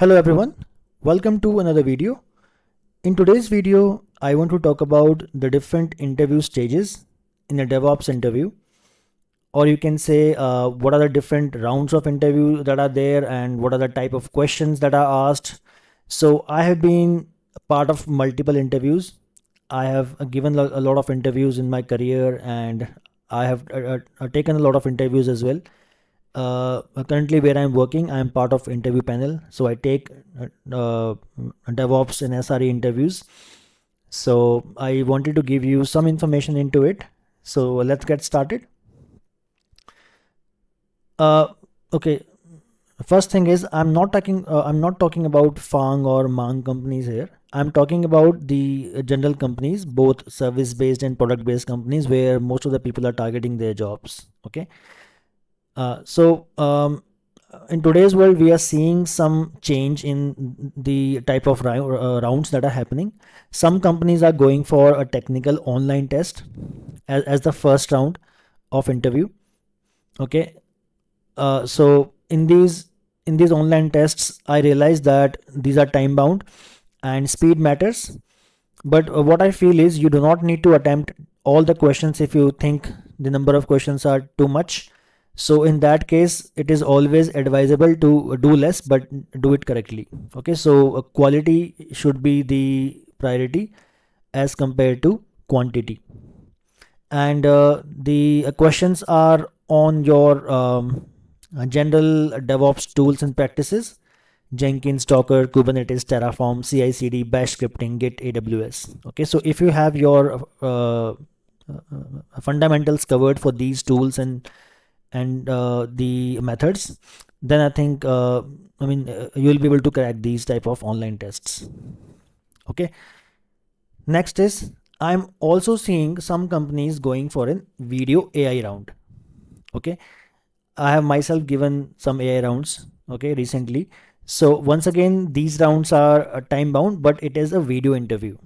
Hello everyone, welcome to another video. In today's video, I want to talk about the different interview stages in a DevOps interview, or you can say what are the different rounds of interview that are there and what are the type of questions that are asked. So I have been a part of multiple interviews. I have given a lot of interviews in my career, and I have taken a lot of interviews as well. Currently where I'm working, I'm part of interview panel, so I take DevOps and SRE interviews. So I wanted to give you some information into it, so let's get started. Okay, first thing is I'm not talking about FANG or MANG companies here. I'm talking about the general companies, both service based and product based companies, where most of the people are targeting their jobs. Okay. In today's world, we are seeing some change in the type of rounds that are happening. Some companies are going for a technical online test as the first round of interview. Okay. So in these online tests, I realized that these are time bound and speed matters. But what I feel is you do not need to attempt all the questions if you think the number of questions are too much. So in that case, it is always advisable to do less, but do it correctly. Okay, so quality should be the priority as compared to quantity. And the questions are on your general DevOps tools and practices: Jenkins, Docker, Kubernetes, Terraform, CI/CD, Bash scripting, Git, AWS. Okay, so if you have your fundamentals covered for these tools and the methods, then I think you'll be able to crack these type of online tests. Okay. Next is, I'm also seeing some companies going for a video AI round. Okay, I have myself given some AI rounds, okay, recently. So once again, these rounds are time bound, but it is a video interview.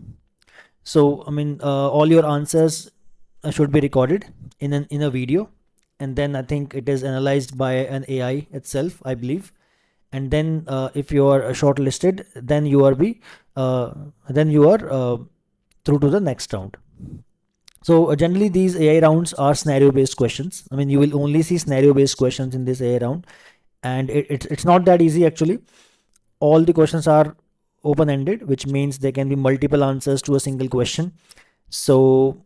So all your answers should be recorded in a video, and then I think it is analyzed by an AI itself, I believe. And then if you are shortlisted, then you are through to the next round. So generally these AI rounds are scenario based questions. You will only see scenario based questions in this AI round, and it's not that easy actually. All the questions are open ended, which means there can be multiple answers to a single question. So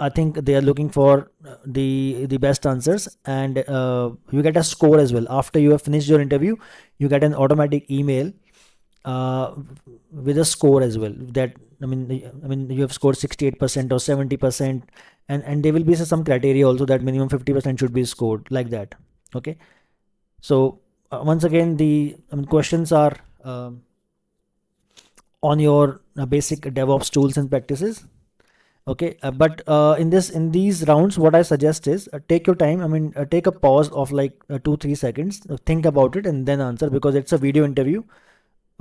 I think they are looking for the best answers, and you get a score as well. After you have finished your interview, you get an automatic email with a score as well. That you have scored 68% or 70%, and there will be some criteria also that minimum 50% should be scored, like that. Okay, so once again, the questions are on your basic DevOps tools and practices. Okay, but in these rounds, what I suggest is take your time. Take a pause of like 2-3 seconds, think about it, and then answer, because it's a video interview.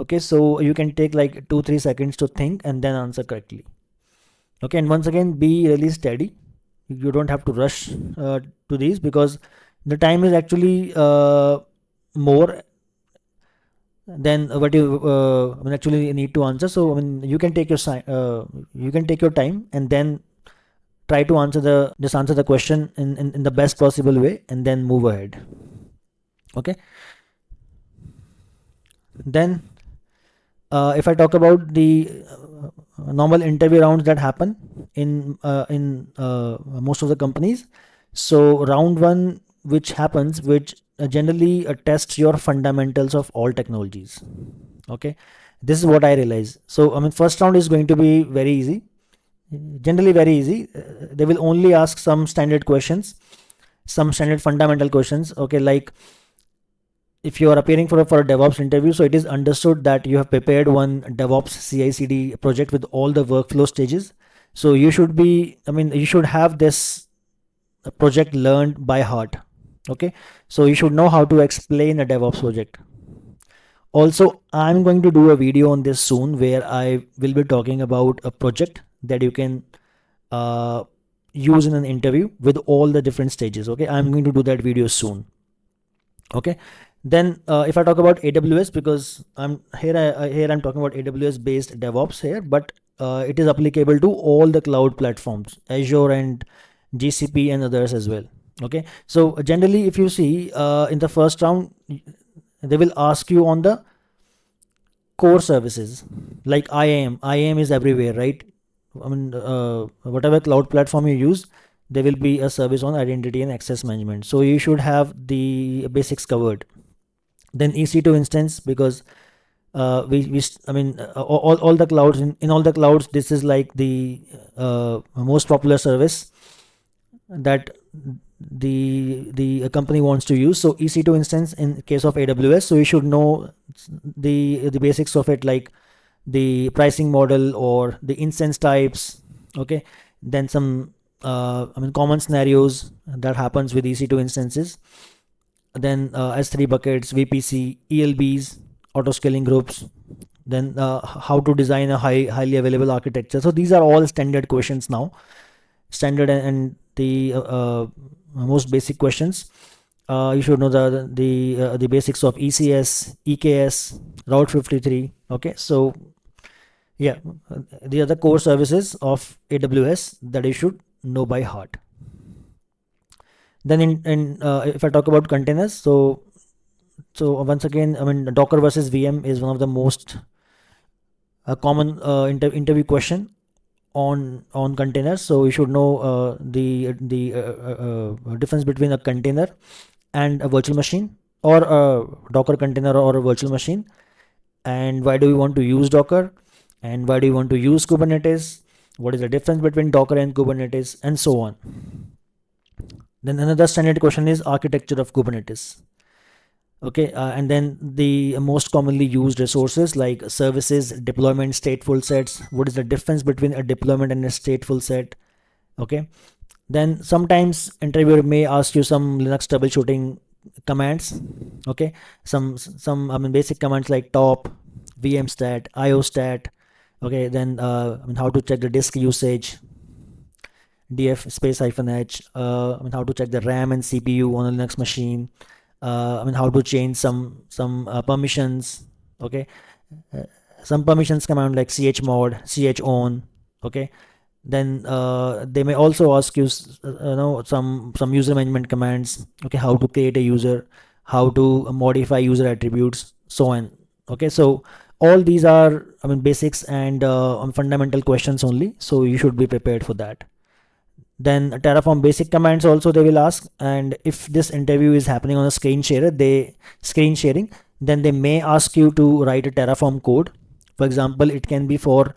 Okay, so you can take like 2-3 seconds to think and then answer correctly. Okay, and once again, be really steady. You don't have to rush to these, because the time is actually more than what you actually need to answer. So you can take your time, and then try to answer the question in the best possible way, and then move ahead. Okay, then if I talk about the normal interview rounds that happen in most of the companies, so round one, which generally tests your fundamentals of all technologies. Okay, this is what I realize. So first round is going to be very easy, generally very easy. They will only ask some standard questions, some standard fundamental questions. Okay, like if you are appearing for a DevOps interview, so it is understood that you have prepared one DevOps CI/CD project with all the workflow stages. So you should have this project learned by heart. Okay, so you should know how to explain a DevOps project. Also, I'm going to do a video on this soon, where I will be talking about a project that you can use in an interview with all the different stages. Okay, I'm going to do that video soon. Okay, Then if I talk about AWS, because I'm talking about AWS based DevOps here, but it is applicable to all the cloud platforms, Azure and GCP and others as well. Okay, so generally, if you see in the first round, they will ask you on the core services like IAM. IAM is everywhere, right? I mean, whatever cloud platform you use, there will be a service on identity and access management. So you should have the basics covered. Then EC2 instance, because I mean, all the clouds, in all the clouds, this is like the most popular service that the company wants to use. So EC2 instance in case of AWS, so you should know the basics of it, like the pricing model or the instance types. Okay, then some I mean, common scenarios that happens with EC2 instances. Then S3 buckets, VPC, ELBs, auto scaling groups. Then how to design a highly available architecture. So these are all standard questions now, standard and the most basic questions. You should know the basics of ECS, EKS, Route 53. Okay, so yeah, the other core services of AWS that you should know by heart. Then if I talk about containers, so once again, I mean, Docker versus VM is one of the most common interview question on containers. So you should know the difference between a container and a virtual machine, or a Docker container or a virtual machine, and why do we want to use Docker, and why do you want to use Kubernetes, what is the difference between Docker and Kubernetes, and so on. Then another standard question is architecture of Kubernetes. Okay, and then the most commonly used resources like services, deployment, stateful sets. What is the difference between a deployment and a stateful set? Okay, then sometimes interviewer may ask you some Linux troubleshooting commands. Okay, some I mean, basic commands like top, vmstat, iostat. Okay, then I mean, how to check the disk usage, df space -h. I mean, how to check the RAM and CPU on a Linux machine. I mean, how to change some permissions. Okay, uh, some permissions command like chmod, chown. Okay, then they may also ask you, some user management commands. Okay, how to create a user, how to modify user attributes, so on. Okay, so all these are, I mean, basics and fundamental questions only. So you should be prepared for that. Then Terraform basic commands also they will ask, and if this interview is happening on a screen sharing, then they may ask you to write a Terraform code. For example, it can be for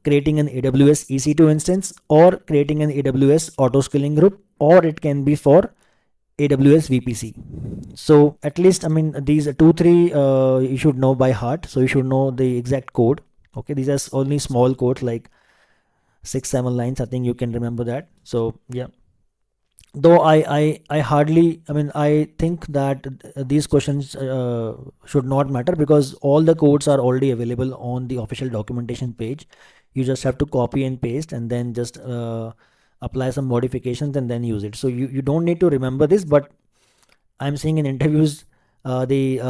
creating an AWS EC2 instance, or creating an AWS auto scaling group, or it can be for AWS VPC. So at least, I mean, these 2-3 you should know by heart. So you should know the exact code. Okay, these are only small codes like 6-7 lines. I think you can remember that. So yeah, though I hardly, I mean, I think that these questions should not matter, because all the codes are already available on the official documentation page. You just have to copy and paste, and then just apply some modifications and then use it. So you don't need to remember this, but I'm seeing in interviews the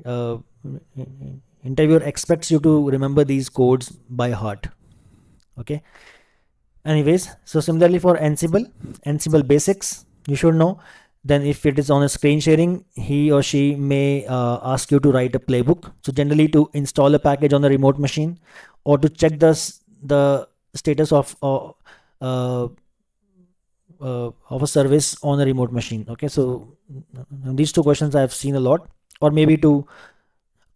uh, interviewer expects you to remember these codes by heart. Okay, anyways, so similarly for Ansible basics you should know. Then if it is on a screen sharing, he or she may ask you to write a playbook. So generally to install a package on a remote machine, or to check the status uh, of a service on a remote machine. Okay, so these two questions I've seen a lot. Or maybe to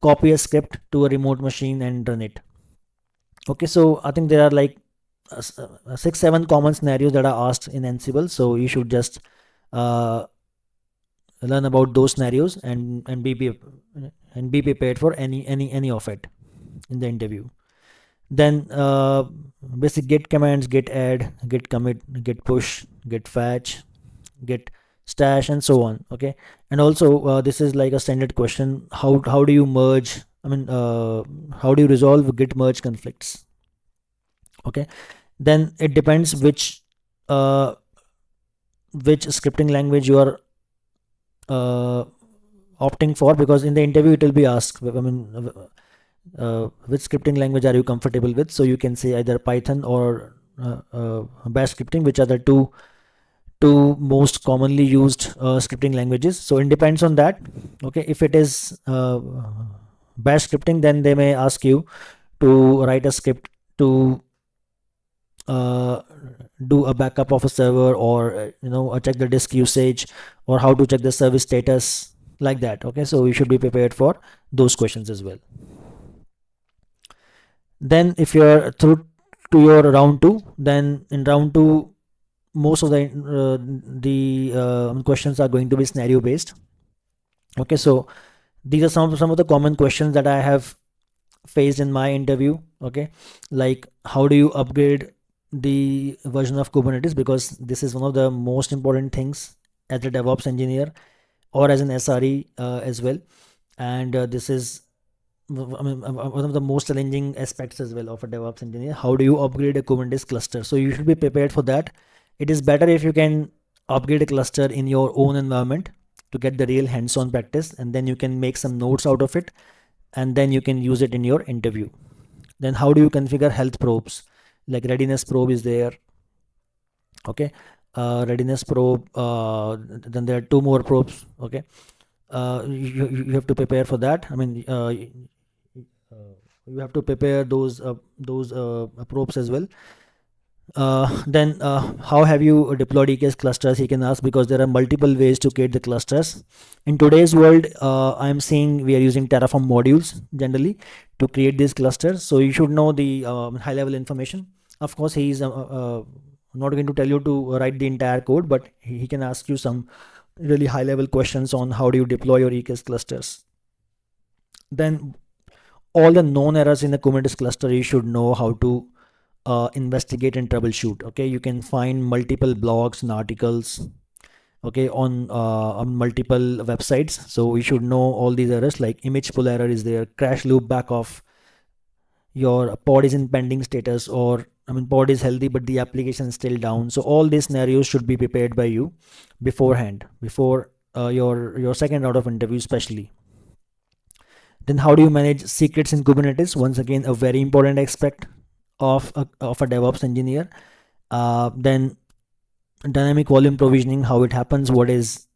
copy a script to a remote machine and run it. Okay, so I think there are like 6-7 common scenarios that are asked in Ansible. So you should just uh, learn about those scenarios, and be prepared for any of it in the interview. Then basic git commands: git add, git commit, git push, git fetch, git stash, and so on. Okay, and also this is like a standard question: how do you merge, I mean, how do you resolve git merge conflicts? Okay, then it depends which scripting language you are opting for, because in the interview it will be asked, which scripting language are you comfortable with? So you can say either Python or Bash scripting, which are the two most commonly used scripting languages. So it depends on that. Okay, if it is Bash scripting, then they may ask you to write a script to uh, do a backup of a server, or check the disk usage, or how to check the service status, like that. Okay, so you should be prepared for those questions as well. Then if you're through to your round two, then in round two, most of the questions are going to be scenario based. Okay, so these are some of the common questions that I have faced in my interview. Okay, like how do you upgrade the version of Kubernetes, because this is one of the most important things as a DevOps engineer or as an SRE as well. And this is, one of the most challenging aspects as well of a DevOps engineer. How do you upgrade a Kubernetes cluster? So you should be prepared for that. It is better if you can upgrade a cluster in your own environment to get the real hands-on practice, and then you can make some notes out of it, and then you can use it in your interview. Then how do you configure health probes? Like readiness probe is there. Okay, readiness probe. Then there are two more probes. Okay, you have to prepare for that. You have to prepare those probes as well. Then how have you deployed EKS clusters, he can ask, because there are multiple ways to create the clusters. In today's world, I'm seeing we are using Terraform modules generally to create these clusters. So you should know the high level information. Of course, he is not going to tell you to write the entire code, but he can ask you some really high level questions on how do you deploy your EKS clusters. Then all the known errors in the Kubernetes cluster, you should know how to investigate and troubleshoot. Okay, you can find multiple blogs and articles, okay, on multiple websites. So we should know all these errors, like image pull error is there, crash loop back off, your pod is in pending status, or pod is healthy but the application is still down. So all these scenarios should be prepared by you beforehand, before your second round of interview especially. Then how do you manage secrets in Kubernetes? Once again, a very important aspect of a DevOps engineer. Then dynamic volume provisioning, how it happens, what is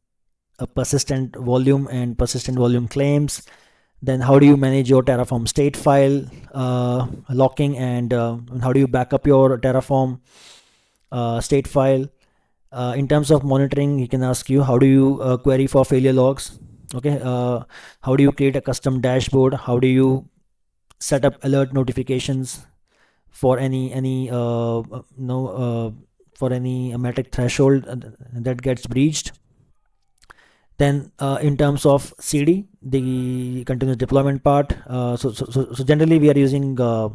a persistent volume and persistent volume claims. Then how do you manage your Terraform state file locking, and how do you back up your Terraform state file. In terms of monitoring, he can ask you how do you query for failure logs. Okay, how do you create a custom dashboard, how do you set up alert notifications for any for any metric threshold that gets breached. Then in terms of CD, the continuous deployment part, so generally we are using the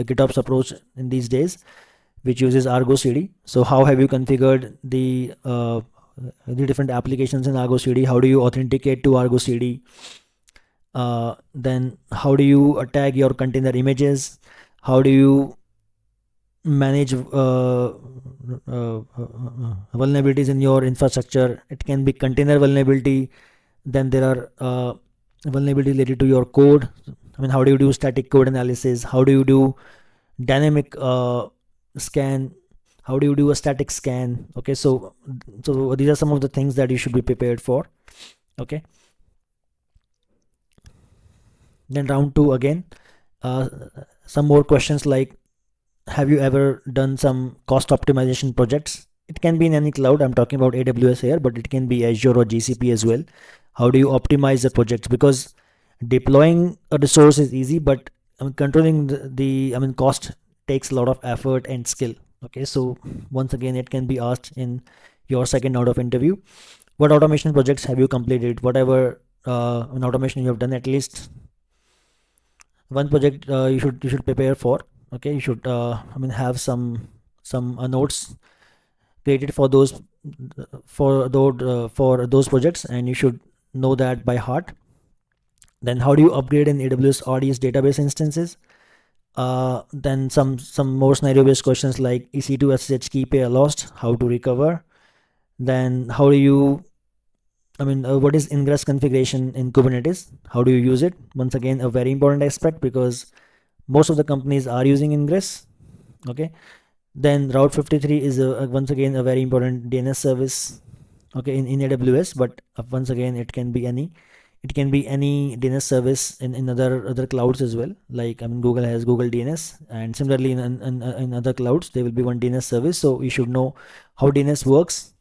GitOps approach in these days, which uses Argo CD. So how have you configured the different applications in Argo CD? How do you authenticate to Argo CD? Then how do you tag your container images? How do you manage vulnerabilities in your infrastructure? It can be container vulnerability. Then there are vulnerability related to your code. How do you do static code analysis? How do you do dynamic scan? How do you do a static scan? Okay, so these are some of the things that you should be prepared for. Okay, then round two again, some more questions like, have you ever done some cost optimization projects? It can be in any cloud. I'm talking about AWS here, but it can be Azure or GCP as well. How do you optimize the projects? Because deploying a resource is easy, but controlling the cost takes a lot of effort and skill. Okay, so once again, it can be asked in your second round of interview. What automation projects have you completed? Whatever an automation you have done, at least one project you should prepare for. Okay, you should have some notes created for those projects, and you should know that by heart. Then how do you upgrade in AWS RDS database instances? Then some more scenario based questions like EC2 SSH key pair lost, how to recover. Then how do you what is ingress configuration in Kubernetes? How do you use it? Once again, a very important aspect, because most of the companies are using ingress. Okay. Then Route 53 is once again a very important DNS service. Okay, in AWS, but once again, it can be any DNS service in other clouds as well. Like, Google has Google DNS, and similarly in other clouds there will be one DNS service. So you should know how DNS works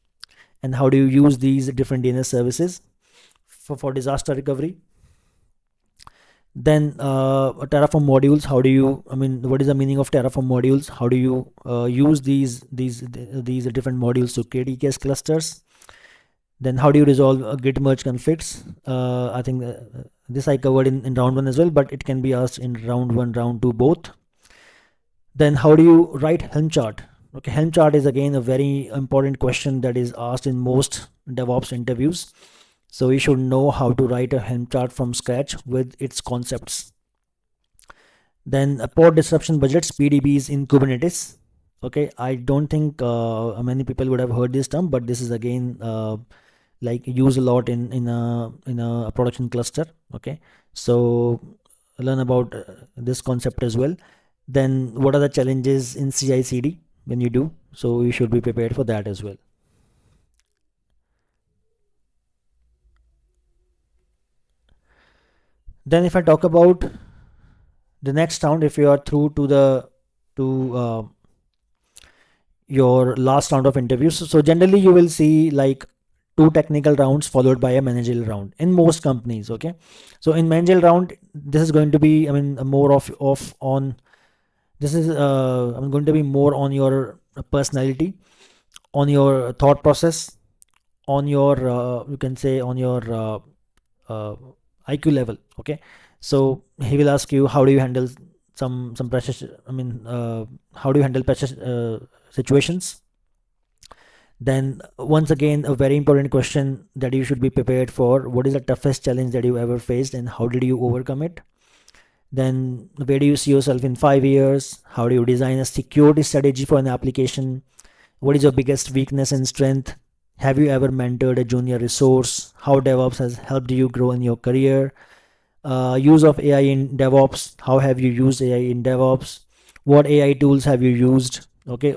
and how do you use these different DNS services for disaster recovery. Then Terraform modules. How do you? What is the meaning of Terraform modules? How do you use these different modules to create EKS clusters? Then how do you resolve git merge conflicts? I think this I covered in round 1 as well, but it can be asked in round 1, round 2 both. Then how do you write Helm chart? Okay, Helm chart is again a very important question that is asked in most DevOps interviews. So you should know how to write a Helm chart from scratch with its concepts. Then pod disruption budgets, PDBs in Kubernetes. Okay, I don't think many people would have heard this term, but this is again like used a lot in a production cluster. Okay, so learn about this concept as well. Then what are the challenges in CI/CD when you do? So you should be prepared for that as well. Then if I talk about the next round, if you are through to your last round of interviews, so generally you will see like 2 technical rounds followed by a managerial round in most companies. Okay, so in managerial round, this is going to be more of on this is going to be more on your personality, on your thought process, on your you can say on your IQ level. Okay, so he will ask you how do you handle some pressure. How do you handle pressure situations? Then once again, a very important question that you should be prepared for: what is the toughest challenge that you ever faced, and how did you overcome it? Then where do you see yourself in 5 years? How do you design a security strategy for an application? What is your biggest weakness and strength? Have you ever mentored a junior resource? How DevOps has helped you grow in your career? Use of AI in DevOps. How have you used AI in DevOps? What AI tools have you used? Okay,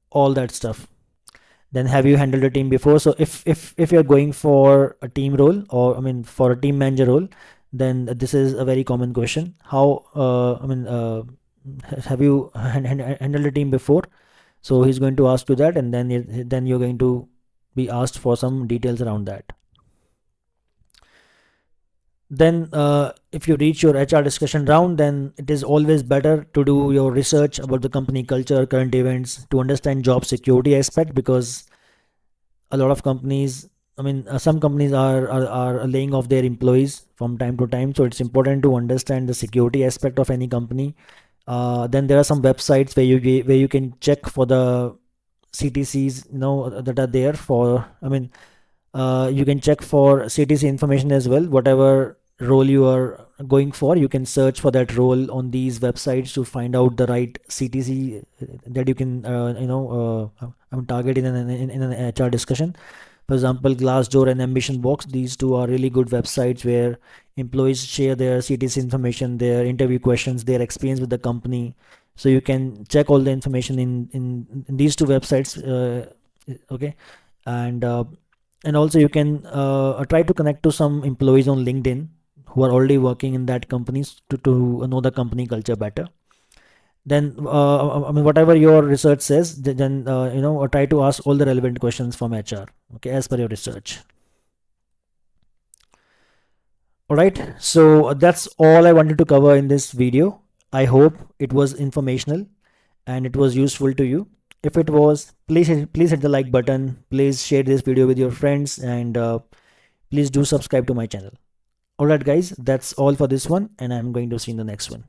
all that stuff. Then have you handled a team before? So if you're going for a team role, or for a team manager role, then this is a very common question. How have you handled a team before? So he's going to ask you that, and then you're going to be asked for some details around that. Then if you reach your HR discussion round, then it is always better to do your research about the company culture, current events, to understand job security aspect, because a lot of companies, some companies are laying off their employees from time to time. So it's important to understand the security aspect of any company. Then there are some websites where you can check for the CTCs, that are there for. You can check for CTC information as well. Whatever role you are going for, you can search for that role on these websites to find out the right CTC that you can target in an HR discussion. For example, Glassdoor and Ambition Box, these two are really good websites where employees share their CTC information, their interview questions, their experience with the company. So you can check all the information in these two websites. Okay, and also you can try to connect to some employees on LinkedIn who are already working in that companies to know the company culture better. Then whatever your research says, then try to ask all the relevant questions from HR, okay, as per your research. All right, so that's all I wanted to cover in this video. I hope it was informational and it was useful to you. If it was, please hit the like button, please share this video with your friends, and please do subscribe to my channel. All right guys, that's all for this one, and I'm going to see you in the next one.